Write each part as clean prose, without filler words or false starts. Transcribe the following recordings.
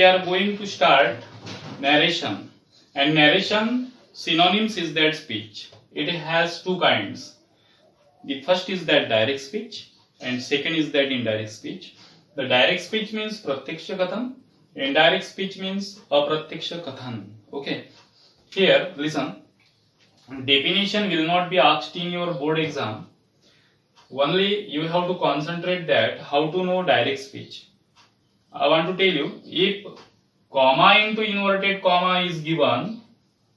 we are going to start narration, and narration synonyms is that speech. It has two kinds. The first is that direct speech and second is that indirect speech. The direct speech means pratyaksha kathan, indirect speech means apratyaksha kathan. Okay, here listen, definition will not be asked in your board exam. Only you have to concentrate that how to know direct speech. I want to tell you, if comma into inverted comma is given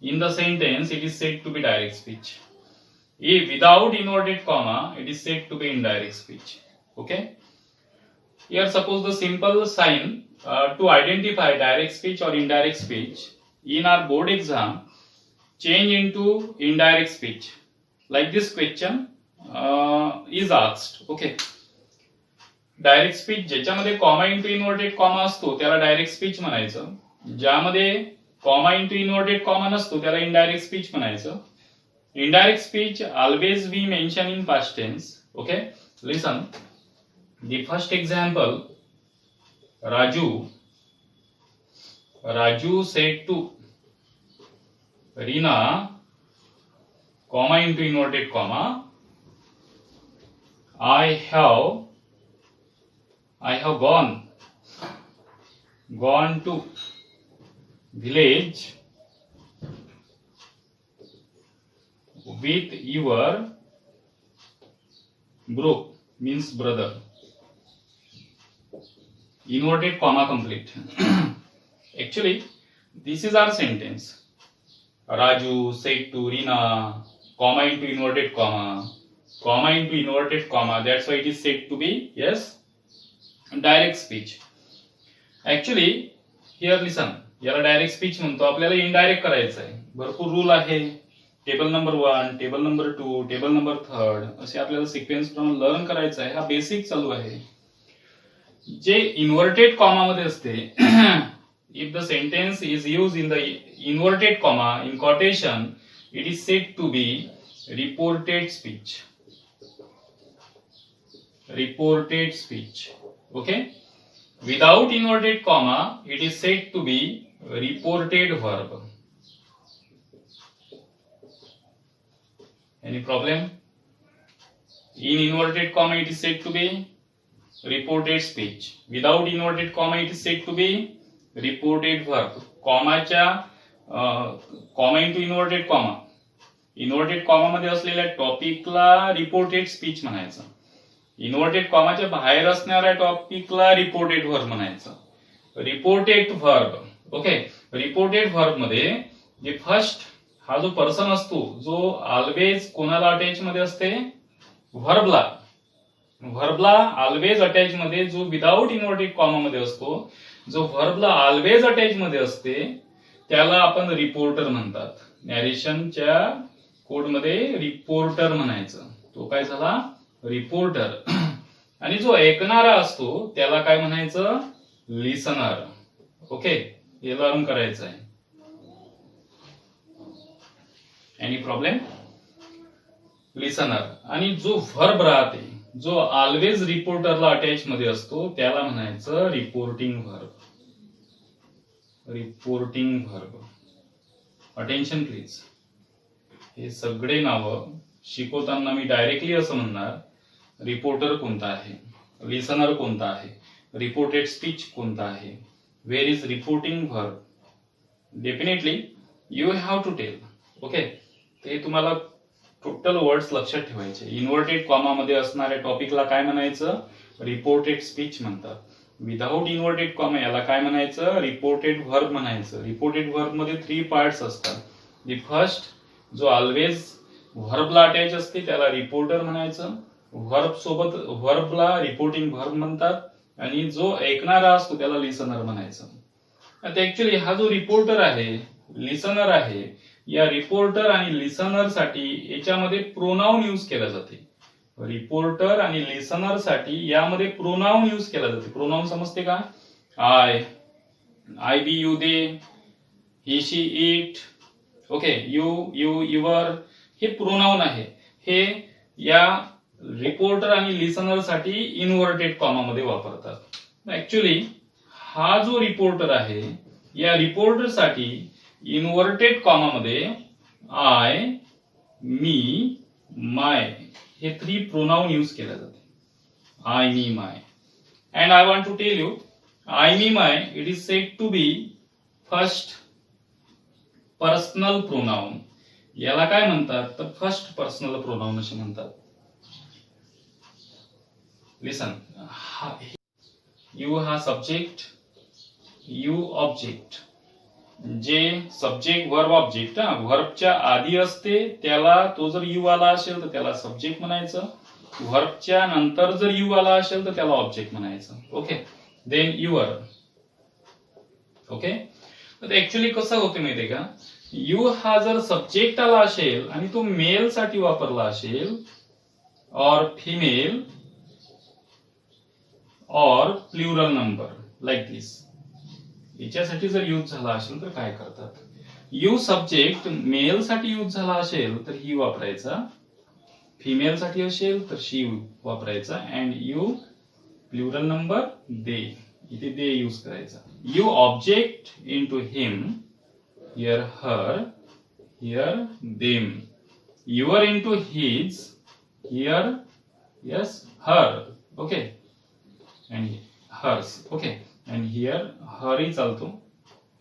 in the sentence, it is said to be direct speech. If without inverted comma, it is said to be indirect speech. Okay. Here suppose the simple sign to identify direct speech or indirect speech in our board exam change into indirect speech. Like this question is asked. Okay. Direct speech ज्याच्यामध्ये comma into inverted comma असतो त्याला direct speech म्हणायचं, ज्यामध्ये comma into inverted comma नसतो त्याला indirect speech म्हणायचं. Indirect speech always we mention in past tense. Okay, listen the first example, Raju said to Reena comma into inverted comma I have gone to village with your bro, means brother. Inverted comma complete. Actually, this is our sentence. Raju said to Reena, comma into inverted comma into inverted comma. That's why it is said to be, yes, direct speech. Actually here listen, याला direct speech म्हणतो, आपल्याला indirect करायचं आहे. भरपूर rule आहे. Table number 1, table number 2, table number 3 असे आपल्याला sequence प्रमाणे लर्न करायचं आहे. हा बेसिक चालू आहे. जे इन्व्हर्टेड कॉमा मध्ये असते, if the sentence is use in the inverted comma in quotation, it is said to be reported speech. Reported speech. Okay, without inverted comma it is said to be reported verb. Any problem? In inverted comma it is said to be reported speech. Without inverted comma it is said to be reported verb. कॉमाच्या comma into inverted comma, inverted comma मध्ये असलेल्या टॉपिकला reported speech म्हणायचं. Inverted कॉमाच्या बाहेर असणाऱ्या टॉपिकला reported verb म्हणायचं. Reported verb. Okay, reported verb मध्ये जे फर्स्ट हा जो पर्सन असतो, जो ऑलवेज कोणाला अटॅच मध्ये असते, व्हर्बला. व्हर्बला ऑलवेज अटॅच मध्ये जो विदाउट इन्व्हर्टेड कॉमा मध्ये असतो, जो व्हर्बला ऑलवेज अटॅच मध्ये असते त्याला आपण रिपोर्टर म्हणतात. नॅरेशनच्या कोड मध्ये रिपोर्टर म्हणायचं. तो काय झाला, रिपोर्टर. आणि जो ऐकणारा असतो त्याला काय म्हणायचं, लिसनर. ओके, हे लर्न करायचं आहे. Any problem? लिसनर. आणि जो व्हर्ब राहते, जो ऑलवेज रिपोर्टरला अटॅच मध्ये असतो त्याला म्हणायचं reporting verb. Reporting verb. Attention please. हे सगळे नावं शिकवताना मी डायरेक्टली असं म्हणणार, रिपोर्टर कोणता आहे, लिसनर कोणता आहे, रिपोर्टेड स्पीच कोणता आहे, where is reporting verb. Definitely you have to tell. Okay, ते तुम्हाला टोटल वर्ड्स लक्षात ठेवायचे. इन्व्हर्टेड कॉमा मध्ये असणाऱ्या टॉपिकला काय म्हणायचं, रिपोर्टेड स्पीच म्हणतात. विदाउट इन्व्हर्टेड कॉमा याला काय म्हणायचं, रिपोर्टेड व्हर्ब म्हणायचं. रिपोर्टेड व्हर्ब मध्ये 3 पार्ट्स असतात. द फर्स्ट, जो ऑलवेज व्हर्बला अटॅच असते त्याला रिपोर्टर म्हणायचं. व्हर्ब सोबत व्हर्बला रिपोर्टिंग व्हर्ब म्हणतात. आणि जो ऐकणारा असतो त्याला लिसनर म्हणायचं. आता ऍक्च्युली हा जो रिपोर्टर आहे, लिसनर आहे, या रिपोर्टर आणि लिसनर साठी याच्यामध्ये प्रोनाउन यूज केला जाते. रिपोर्टर आणि लिसनर साठी यामध्ये प्रोनाउन यूज केला जाते. प्रोनाउन समजते का? I we you they, he she it. Okay, you your, हे प्रोनाउन आहे. हे या रिपोर्टर आणि लिसनर साठी इन्व्हर्टेड कॉमा मध्ये वापरतात. ऍक्च्युली हा जो रिपोर्टर आहे या रिपोर्टर साठी इन्व्हर्टेड कॉमा मध्ये आय, मी, माय हे 3 प्रोनाउन यूज केले जाते. I, me, my. And I want to tell you, I, me, my it is said to be first personal pronoun. याला काय म्हणतात तर फर्स्ट पर्सनल प्रोनाउन असे म्हणतात. लिसन, यू हा सब्जेक्ट, यू ऑब्जेक्ट. जे सब्जेक्ट वर्ब ऑब्जेक्ट व्हर्बच्या आधी असते त्याला, तो जर यू आला असेल तर त्याला सब्जेक्ट म्हणायचं. व्हर्बच्या नंतर जर यू आला असेल तर त्याला ऑब्जेक्ट म्हणायचं. Okay, then your. ओके, तर ऍक्च्युली कसं होते माहितीये का, यू हा जर सब्जेक्ट आला असेल आणि तो मेल साठी वापरला असेल और फिमेल और प्लुरल नंबर लाईक दिस, याच्यासाठी जर यूज झाला असेल तर काय करतात, यू सब्जेक्ट मेल साठी यूज झाला असेल तर ही वापरायचा, फिमेल साठी असेल तर शी वापरायचा, and you plural number they, इथे दे यूज करायचा. You object into him, here her, here them. Your into his, here yes her. Okay, and hers. Okay, and here her is also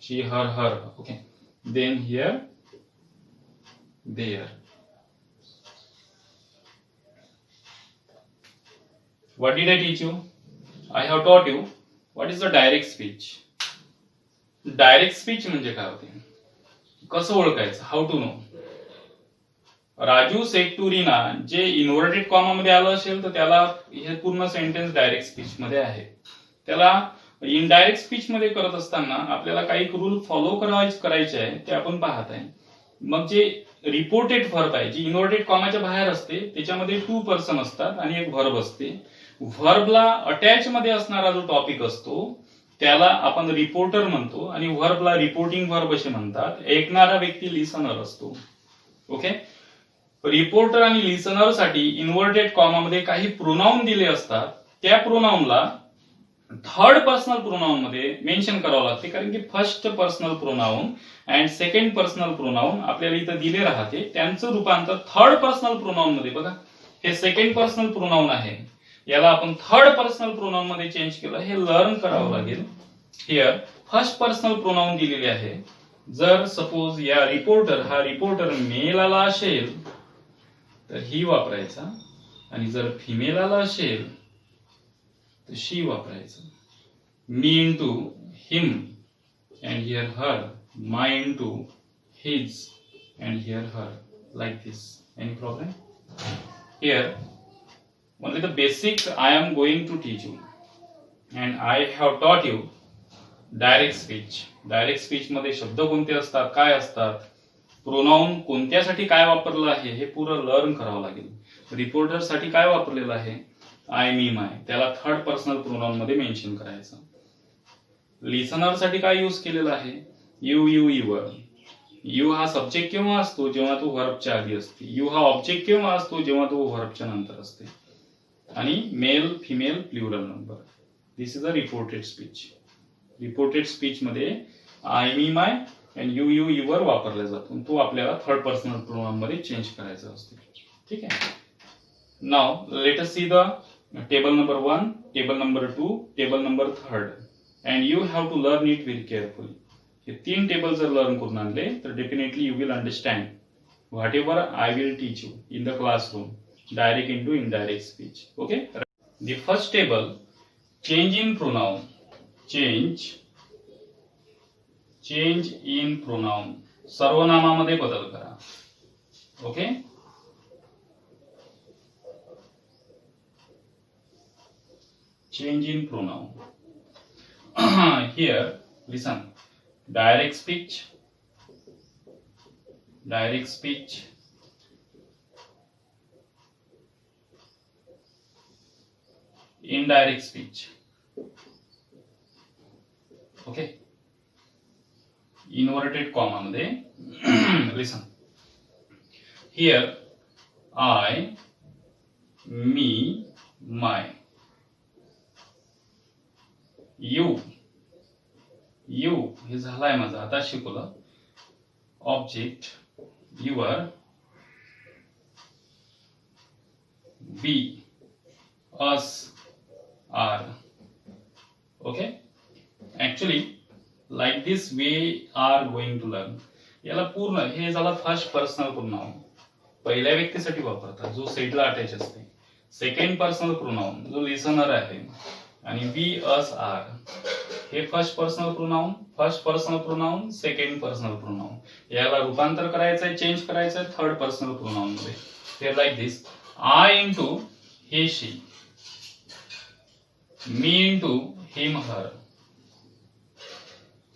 she, her, her. Okay, then here there. What did I teach you? I have taught you what is the direct speech. Direct speech म्हणजे काय होते, कसं ओळखायचं, how to know. Raju said to Reena, जे inverted comma मध्ये आलं असेल तर त्याला हे पूर्ण सेंटेन्स डायरेक्ट स्पीच मध्ये आहे. त्याला इनडायरेक्ट स्पीच मध्ये करत असताना आपल्याला काही रूल फॉलो करायचे आहे ते आपण पाहत आहे. मग जे रिपोर्टेड व्हर्ब आहे, जी इन्व्हर्टेड कॉमाच्या बाहेर असते, त्याच्यामध्ये 2 पर्सन असतात आणि एक व्हर्ब असते. व्हर्बला अटॅच मध्ये असणारा जो टॉपिक असतो त्याला आपण रिपोर्टर म्हणतो आणि व्हर्बला रिपोर्टिंग व्हर्ब असे म्हणतात. ऐकणारा व्यक्ती लिसनर असतो. ओके, रिपोर्टर आणि लिसनर साठी इन्व्हर्टेड कॉमा मध्ये काही प्रोनाउन दिले असतात. त्या प्रोनाउनला थर्ड पर्सनल प्रोनाउन मध्ये मेन्शन करावं लागते, कारण की first personal pronoun and second personal pronoun आपल्याला इथं दिले राहते, त्यांचं रूपांतर थर्ड पर्सनल प्रोनाउन मध्ये. बघा, हे सेकंड पर्सनल प्रोनाउन आहे, याला आपण थर्ड पर्सनल प्रोनाउन मध्ये चेंज केलं, हे लर्न करावं लागेल. हिअर फर्स्ट पर्सनल प्रोनाउन दिलेले आहे. जर सपोज या रिपोर्टर हा रिपोर्टर मेल आला असेल तर ही वापरायचा, आणि जर फिमेल आला असेल तर शी वापरायचं. मी into him and here her, my into his and here her, like this. Any problem? Here only the basic I am going to teach you, and I have taught you direct speech. Direct speech मध्ये शब्द कोणते असतात, काय असतात, pronoun कोणत्यासाठी काय वापरलं आहे हे पुरं लर्न करावं लागेल. रिपोर्टर साठी काय वापरलेलं आहे, आय, मी, माय, त्याला थर्ड पर्सनल प्रोनाउन मध्ये मेन्शन करायचं. लिसनर साठी काय यूज केलेलं आहे, यू, यू, युअर. यू हा सब्जेक्ट केव्हा असतो, जेव्हा तो व्हर्बच्या आधी असते. यू हा ऑब्जेक्ट केव्हा असतो, जेव्हा तो व्हर्बच्या नंतर असते. आणि male, female, plural number. This is a reported speech. Reported speech मध्ये I, me, my and you, you, your वापरला जातो. तो आपल्याला थर्ड पर्सनल प्रोनाउन मध्ये चेंज करायचा असतो. ठीक आहे. Now let us see the table number 1, table number 2, table number 3, and you have to learn it very carefully. हे 3 टेबल जर लर्न करून आणले तर definitely you will understand what ever I will teach you in the classroom. Direct into indirect speech. Okay. The first table, change in pronoun. Change in pronoun. सर्वनामामध्ये बदल करा. Okay. Change in pronoun. Here, listen. Direct speech. Indirect speech. Okay. Inverted comma मध्ये listen. Here I, me, my. You, you हे झालाय माझा, आता शिकवलं. Object your, we, us, our. Okay, actually like this we are going to learn. याला पूर्ण हे झालं first personal pronoun, पहिल्या व्यक्तीसाठी वापरतात जो सेटला अटॅच असते. सेकंड पर्सनल प्रोनाउन जो लिसनर आहे, आणि वी, अस, आर हे first personal pronoun, second personal pronoun. याला रूपांतर करायचंय, चेंज करायचंय थर्ड पर्सनल प्रोनाउन मध्ये. ते like this, I into he she, me into him her,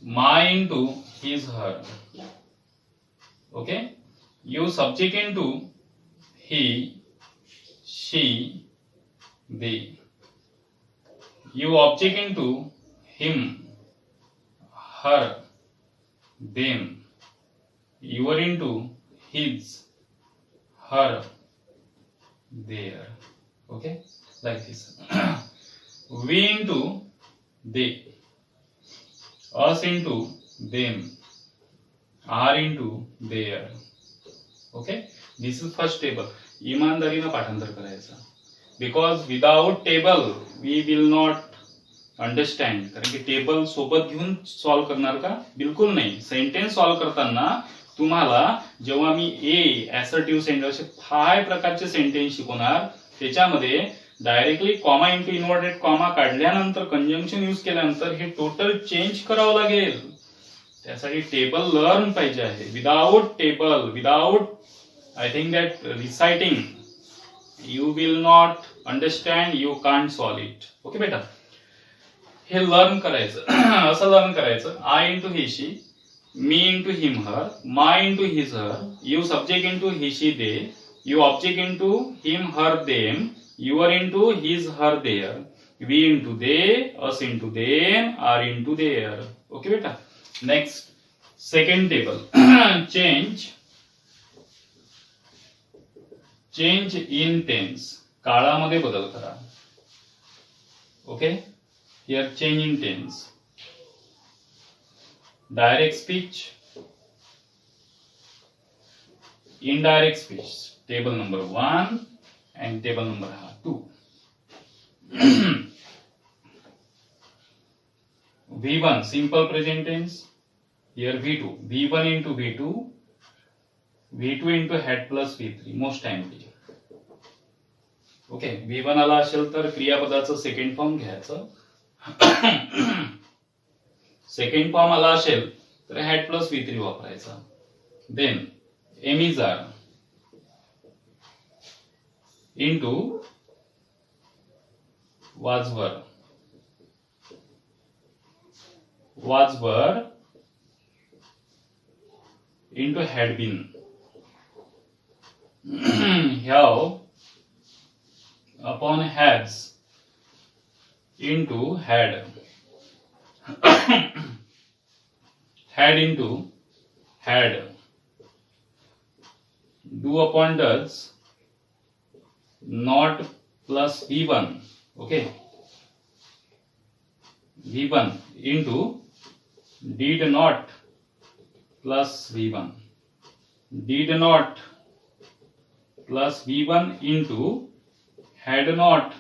my into his her. Okay, you subject into he, she, they. You object into him, her, them. You are into his, her, their. Okay, like this. We into they, us into them, are into their. Okay, this is first table. इमानदारीनं पाठांतर करायचं. Because without table we will not understand. कारण की table सोबत घेऊन solve करणार का? बिलकुल नाही. सेंटेन्स सॉल्व्ह करताना तुम्हाला जेव्हा मी ऍसर्टिव्ह सेंटेन्स असे 5 प्रकारचे सेंटेन्स शिकवणार, त्याच्यामध्ये directly comma into inverted comma काढल्यानंतर, कंजंक्शन यूज केल्यानंतर हे टोटल चेंज करावं लागेल. त्यासाठी टेबल लर्न पाहिजे आहे. Without table, without I think that reciting you will not understand, you can't solve it. Okay बेटा, हे लर्न करायचं. असं लर्न करायचं. I into he she, me into him her, my into his her, you subject into he she they, you object into him her them, your into his her their, we into they, us into them, our into their. Okay बेटा, next second table. Change in tense, काळामध्ये बदल करा. Okay, here change in tense. Direct speech, indirect speech, table number 1 and table number 2. V1 simple present tense, here V2, V1 into V2, V2 into had plus V3, most timely. Okay, V1 आला असेल तर क्रियापदाचं second form घ्यायचं. Second form आला असेल तर had plus V3 वापरायचा. Then am is are into was were, into had been. Have upon has into had. Had into had. Do upon does. Not plus V1. Okay. V1 into did not plus V1. Did not plus V1 into had not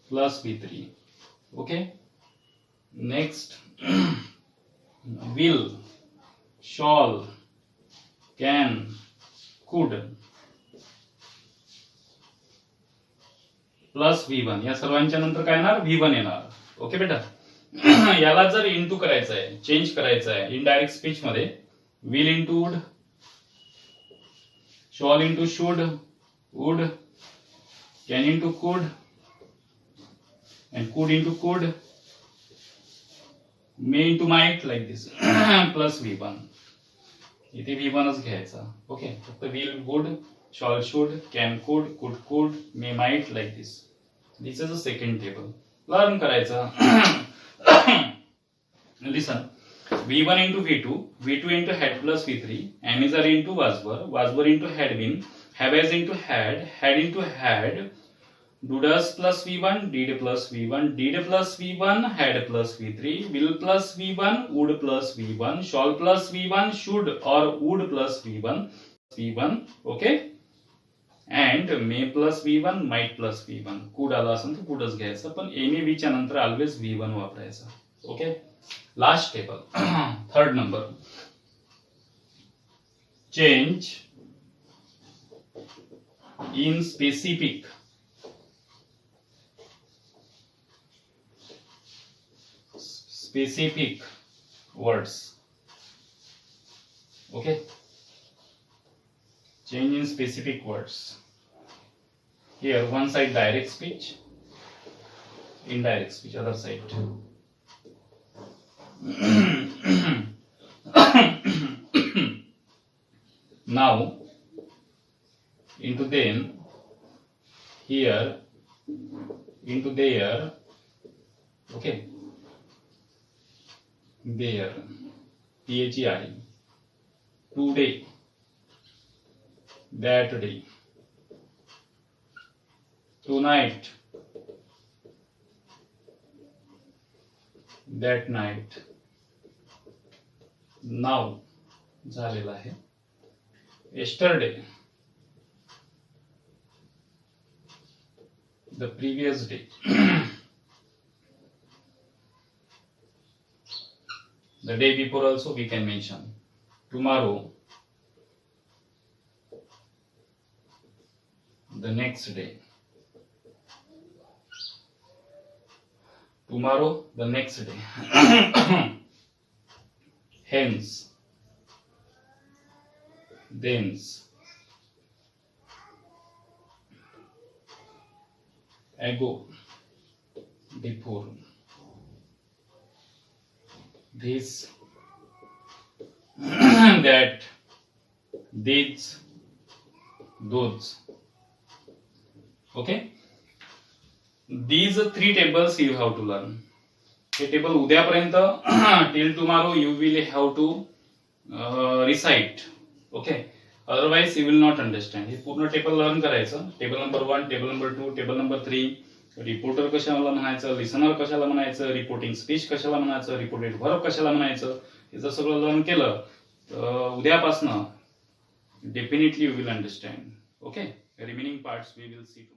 plus V3. Okay. Next, will, shall, can, could plus V1. या सर्वांच्या नंतर काय येणार? V1 येणार. Okay बेटा, याला जर into करायचं आहे, चेंज करायचं आहे इनडायरेक्ट स्पीच मध्ये, will into would, shawl into should, would, can into could, and could into could, may into might, like this. plus V1. इथे V1च घ्यायचा. ओके, फक्त will, would, shall, should, can, could, may, might, like this. This is the second table. Learn करायचं. Listen. V1 into V2, V2 into had plus V3, am is are into was were into had been, have as into had into had, does plus V1, did plus V1, did plus V1, had plus V3, will plus V1, would plus V1, shall plus V1, should or would plus V1, okay, and may plus V1, might plus V1. could आला असेल तर couldच घ्यायचं, पण any V च्या नंतर always V1 वापरायचा. Okay, last table third number. change in specific words. Okay, change in specific words. Here one side direct speech, indirect speech, other side. Now into them, here, into there, okay, there, THERE, today, that day, tonight, that night, now झालेला आहे. yesterday, the previous day, the day before also we can mention. Tomorrow, the next day, tomorrow, the next day, hence, thence, ago, before, this, that, these, those. Okay, these 3 tables you have to learn. हे table उद्यापर्यंत till tomorrow you will have to recite. Okay, otherwise you will not understand. हे पूर्ण table learn करायचं. Table number 1, table number 2, table number 3, reporter कशाला म्हणायचं, listener कशाला म्हणायचं, reporting speech कशाला म्हणायचं, रिपोर्टेड व्हर्ब कशाला म्हणायचं, हे जर सगळं लर्न केलं तर उद्यापासनं definitely you will understand. Okay, remaining parts we will C.